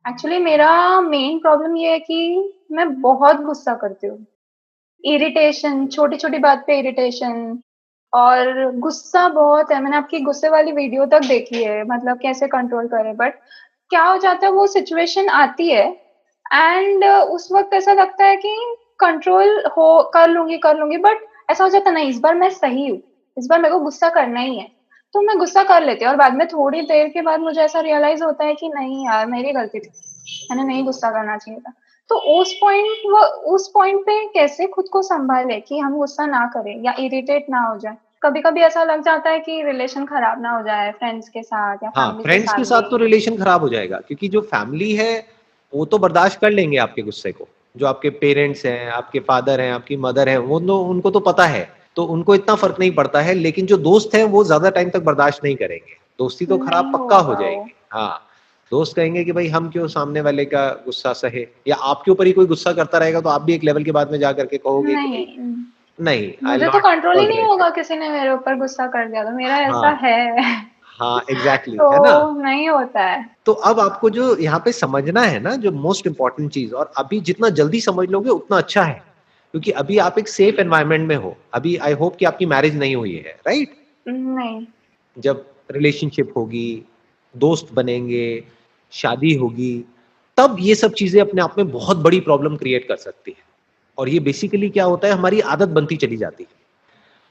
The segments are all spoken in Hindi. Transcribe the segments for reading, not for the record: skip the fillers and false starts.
एक्चुअली मेरा मेन प्रॉब्लम ये है कि मैं बहुत गुस्सा करती हूँ। इरिटेशन, छोटी-छोटी बात पे इरिटेशन और गुस्सा बहुत है। मैंने आपकी गुस्से वाली वीडियो तक देखी है, मतलब कैसे कंट्रोल करें। बट क्या हो जाता है, वो सिचुएशन आती है एंड उस वक़्त ऐसा लगता है कि कंट्रोल हो कर लूँगी बट ऐसा हो जाता है नहीं, इस बार मैं सही हूँ, इस बार मेरे को गुस्सा करना ही है। तो मैं गुस्सा कर लेती हूँ और बाद में थोड़ी देर के बाद मुझे ऐसा रियलाइज़ होता है कि नहीं यार, मेरी गलती थी। मैंने नहीं गुस्सा करना चाहिए था। तो उस पॉइंट पे कैसे खुद को सँभालें कि हम गुस्सा ना करें या इरिटेट ना हो जाएँ? कभी-कभी ऐसा लग जाता है कि रिलेशन खराब ना हो जाए फ्रेंड्स के साथ या हाँ, फैमिली के फ्रेंड्स के साथ साथ भी। तो रिलेशन खराब हो जाएगा क्योंकि जो फैमिली है, वो तो बर्दाश्त कर लेंगे आपके गुस्से को। जो आपके पेरेंट्स हैं, आपके फादर हैं, आपकी मदर हैं, वो तो उनको तो पता है, तो उनको इतना फ़र्क नहीं पड़ता है, लेकिन जो दोस्त हैं, वो ज़्यादा टाइम तक बर्दाश्त नहीं करेंगे। दोस्ती तो खराब नहीं पक्का हो होगा वो। जाएगी। हाँ, दोस्त कहेंगे कि भई हम क्यों सामने वाले का गुस्सा सहे या आपके ऊपर ही कोई गुस्सा करता रहेगा, तो आप भी एक लेवल के बाद में जा कर के कहोगे कि भई नहीं, नहीं, आई विल मुझे तो नॉट कंट्रोल ही नहीं टॉलरेट इट। होगा किसी ने मेरे ऊपर गुस्सा कर दिया तो, मेरा ऐसा हाँ, है। हाँ, एग्ज़ैक्टली, तो है ना? नहीं होता है। तो अब आपको जो यहाँ पे समझना है ना, जो मोस्ट इम्पोर्टेंट चीज़ और अभी जितना जल्दी समझ लोगे उतना अच्छा है। क्योंकि अभी आप एक सेफ एनवायरनमेंट में हो। अभी आई होप कि आपकी मैरिज नहीं हुई है, राइट? नहीं। जब रिलेशनशिप होगी, दोस्त बनेंगे, शादी होगी, तब ये सब चीज़ें अपने आप में बहुत बड़ी प्रॉब्लम क्रिएट कर सकती है। और ये बेसिकली क्या होता है, हमारी आदत बनती चली जाती है।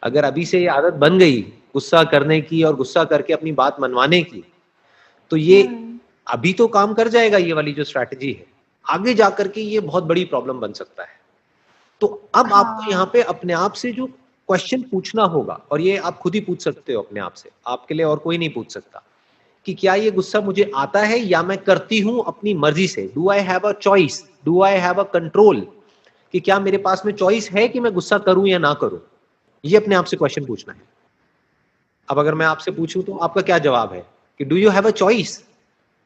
अगर अभी से ये आदत बन गई, गुस्सा करने की और गुस्सा करके अपनी बात मनवाने की, तो ये हुँ। अभी तो काम कर जाएगा ये वाली जो स्ट्रैटेजी है। आगे जाकर के ये बहुत बड़ी प्रॉब्लम बन सकता है। तो अब आपको यहाँ हाँ। पे अपने आप से जो क्वेश्चन पूछना होगा और ये आप खुद ही पूछ सकते हो अपने आप से, आपके लिए और कोई नहीं पूछ सकता, कि क्या ये गुस्सा मुझे आता है या मैं करती हूँ अपनी मर्ज़ी से? Do I have a choice? Do I have a control? कि क्या मेरे पास में चॉइस है कि मैं गुस्सा करूँ या ना करूँ? ये अपने आप से क्वेश्चन पूछना है। अब अगर मैं आपसे पूछूँ तो आपका क्या जवाब है? कि do you have a choice?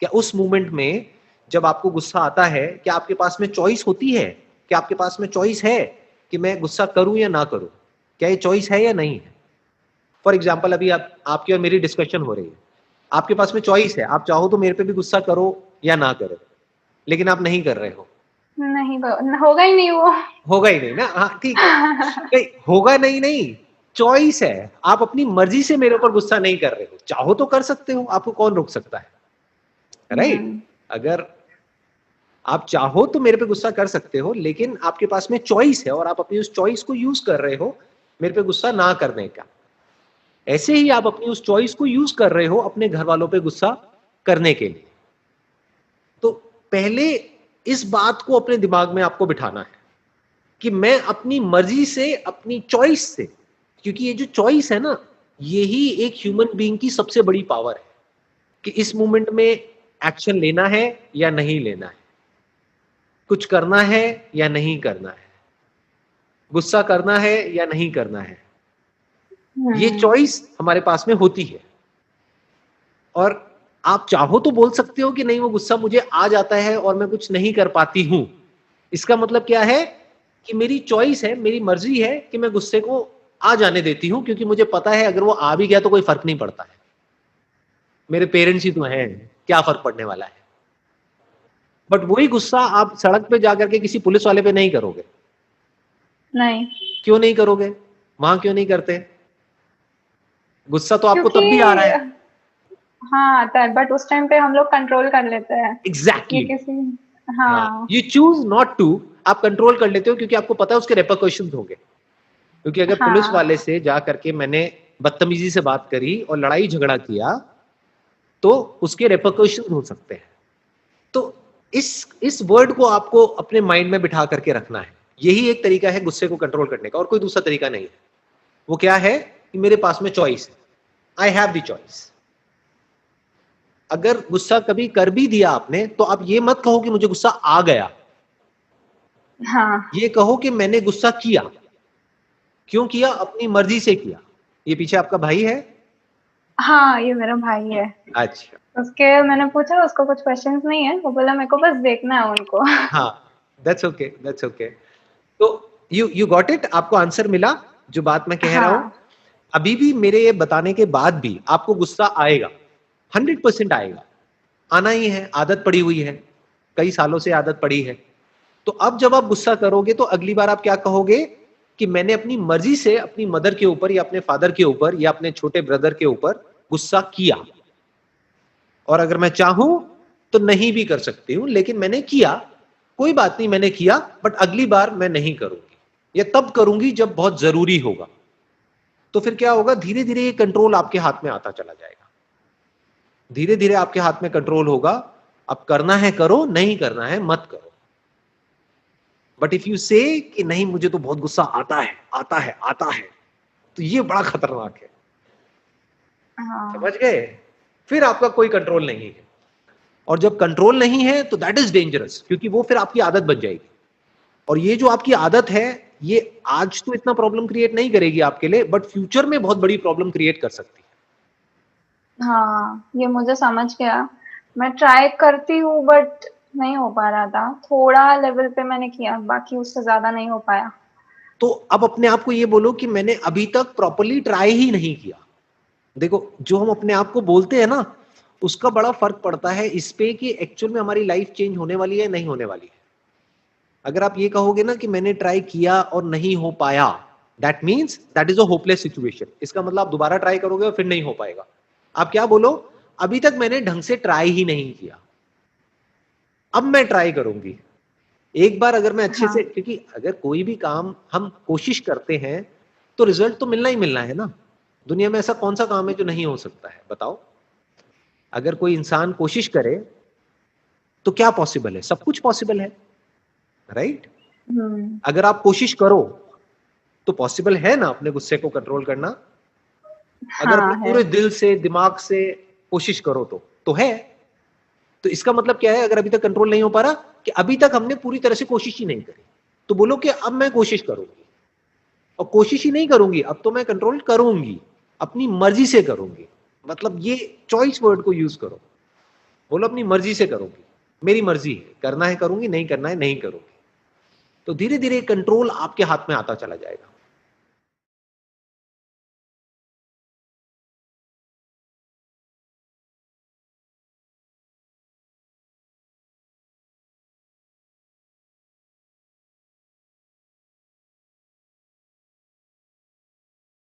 क्या उस मोमेंट में जब आपको गुस्सा आता है, क्या आपके पास में चॉइस होती है? क्या आपके पास में चॉइस है कि मैं गुस्सा करूँ या ना करूँ? क्या ये चॉइस है या नहीं है? फॉर एग्ज़ाम्पल अभी आप आपकी और मेरी डिस्कशन हो रही है। आपके पास में चॉइस है, आप चाहो तो मेरे पे भी गुस्सा करो या ना करो, लेकिन आप नहीं कर रहे हो। नहीं होगा ही नहीं वो। होगा ही नहीं ना? हाँ, ठीक है। नहीं, होगा नहीं, चॉइस है। आप अपनी मर्ज़ी से मेरे ऊपर गुस्सा नहीं कर रहे हो। चाहो तो कर सकते हो, आपको कौन रोक सकता है? राइट? हुँ। अगर आप चाहो तो मेरे पे गुस्सा कर सकते हो, लेकिन आपके पास में चॉइस है और आप अपनी उस चॉइस को यूज़ कर रहे हो, मेरे पे गुस्सा ना करने का। ऐसे ही आप अपनी उस चॉइस को यूज़ कर रहे हो अपने घरवालों पे गुस्सा करने के लिए। तो पहले इस बात को अपने दिमाग में आपको बिठाना है कि मैं अपनी मर्ज़ी से, अपनी चॉइस से, क्योंकि ये जो चॉइस है ना, यही एक ह्यूमन बीइंग की सबसे बड़ी पावर है कि इस मोमेंट में एक्शन लेना है या नहीं लेना है, कुछ करना है या नहीं करना है, गुस्सा करना है या नहीं करना है। ये हुँ। चॉइस हमारे पास में होती है और आप चाहो तो बोल सकते हो कि नहीं, वो गुस्सा मुझे आ जाता है और मैं कुछ नहीं कर पाती हूँ। इसका मतलब क्या है कि मेरी चॉइस है, मेरी मर्ज़ी है कि मैं गुस्से को आ जाने देती हूँ क्योंकि मुझे पता है अगर वो आ भी गया तो कोई फ़र्क नहीं पड़ता है। मेरे पेरेंट्स ही तो हैं, क्या फ़र्क पड़ने वाला है? बट वही गुस्सा आप सड़क पे जाकर के किसी पुलिस वाले पे नहीं करोगे। नहीं, क्यों नहीं करोगे? वहाँ क्यों नहीं करते? गुस्सा तो आपको क्योंकि तब भी आ रहा है। हाँ, आता है बट उस टाइम पे हम लोग कंट्रोल कर लेते हैं। ये एग्ज़ैक्टली। किसी हाँ, हाँ, यू चूज़ नॉट टू, आप कंट्रोल कर लेते हो क्योंकि आपको पता है उसके रिपरकशंस होंगे। क्योंकि अगर पुलिस हाँ। वाले से जा करके मैंने बदतमीज़ी से बात करी और लड़ाई झगड़ा किया, तो उसके रिपरकशंस हो सकते हैं। तो इस वर्ड को आपको अपने माइंड में बिठा करके रखना है। यही एक तरीका है गुस्से को कंट्रोल करने का और कोई दूसरा तरीका नहीं है। वो क्या है कि मेरे पास में चॉइस है। I have the choice. अगर गुस्सा कभी कर भी दिया आपने, तो आप ये मत कहो कि मुझे गुस्सा आ गया। हाँ। ये कहो कि मैंने गुस्सा किया। क्यों किया? अपनी मर्ज़ी से किया। ये पीछे आपका भाई है? हाँ, ये मेरा भाई है। अच्छा। उसके मैंने पूछा, उसको कुछ क्वेश्चन्स नहीं है, वो बोला मेरे को बस देखना है उनको। हाँ, दैट्स ओके, दैट्स ओके। तो यू गॉट इट? आपको आंसर मिला, जो बात मैं कह रहा हूँ? हाँ। अभी भी मेरे ये बताने के बाद भी आपको गुस्सा आएगा, 100% आएगा। आना ही है, आदत पड़ी हुई है। कई सालों से आदत पड़ी है। तो अब जब आप गुस्सा करोगे तो अगली बार आप क्या कहोगे कि मैंने अपनी मर्जी से अपनी मदर के ऊपर या अपने फादर के ऊपर या अपने छोटे ब्रदर के ऊपर गुस्सा किया, और अगर मैं चाहूं तो नहीं भी कर सकती हूं, लेकिन मैंने किया, कोई बात नहीं, मैंने किया, बट अगली बार मैं नहीं करूंगी, या तब करूंगी जब बहुत जरूरी होगा। तो फिर क्या होगा, धीरे धीरे ये कंट्रोल आपके हाथ में आता चला जाएगा, धीरे धीरे आपके हाथ में कंट्रोल होगा। अब करना है करो, नहीं करना है मत करो। बट इफ यू से कि नहीं मुझे तो बहुत गुस्सा आता है आता है आता है, तो ये बड़ा खतरनाक है। हाँ। समझ गए? फिर आपका कोई कंट्रोल नहीं है, और जब कंट्रोल नहीं है तो दैट इज डेंजरस, क्योंकि वो फिर आपकी आदत बन जाएगी। और ये जो आपकी आदत है, ये आज तो इतना प्रॉब्लम क्रिएट नहीं करेगी आपके लिए, बट फ्यूचर में बहुत बड़ी प्रॉब्लम क्रिएट कर सकती है। हाँ, ये मुझे समझ गया। मैं ट्राई करती हूँ बट नहीं हो पा रहा था। थोड़ा लेवल पे मैंने किया, बाकी उससे ज़्यादा नहीं हो पाया। तो अब अपने आप को ये बोलो कि मैंने अभी तक प्रॉपर्ली ट्राई ही नहीं किया। देखो, जो हम अपने आप को बोलते हैं ना, उसका बड़ा फर्क पड़ता है इस पे कि एक्चुअल में हमारी लाइफ चेंज होने वाली है नहीं होने वाली है। अगर आप ये कहोगे ना कि मैंने ट्राई किया और नहीं हो पाया, that means that is a hopeless situation. इसका मतलब आप दोबारा ट्राई करोगे और फिर नहीं हो पाएगा। आप क्या बोलो, अभी तक मैंने ढंग से ट्राई ही नहीं किया, अब मैं ट्राई करूंगी। एक बार अगर मैं अच्छे हाँ, से, क्योंकि अगर कोई भी काम हम कोशिश करते हैं तो रिजल्ट तो मिलना ही मिलना है ना। दुनिया में ऐसा कौन सा काम है जो नहीं हो सकता है, बताओ? अगर कोई इंसान कोशिश करे तो क्या पॉसिबल है? सब कुछ पॉसिबल है, राइट? अगर आप कोशिश करो तो पॉसिबल है ना अपने गुस्से को कंट्रोल करना। अगर हाँ अपने है। पूरे दिल से दिमाग से कोशिश करो तो है। तो इसका मतलब क्या है, अगर अभी तक कंट्रोल नहीं हो पा रहा, कि अभी तक हमने पूरी तरह से कोशिश ही नहीं करी। तो बोलो कि अब मैं कोशिश करूंगी, और कोशिश ही नहीं करूंगी, अब तो मैं कंट्रोल करूंगी, अपनी मर्जी से करूंगी। मतलब ये चॉइस वर्ड को यूज करो, बोलो अपनी मर्जी से करूंगी, मेरी मर्जी है, करना है करूंगी, नहीं करना है नहीं करूंगी। तो धीरे धीरे कंट्रोल आपके हाथ में आता चला जाएगा।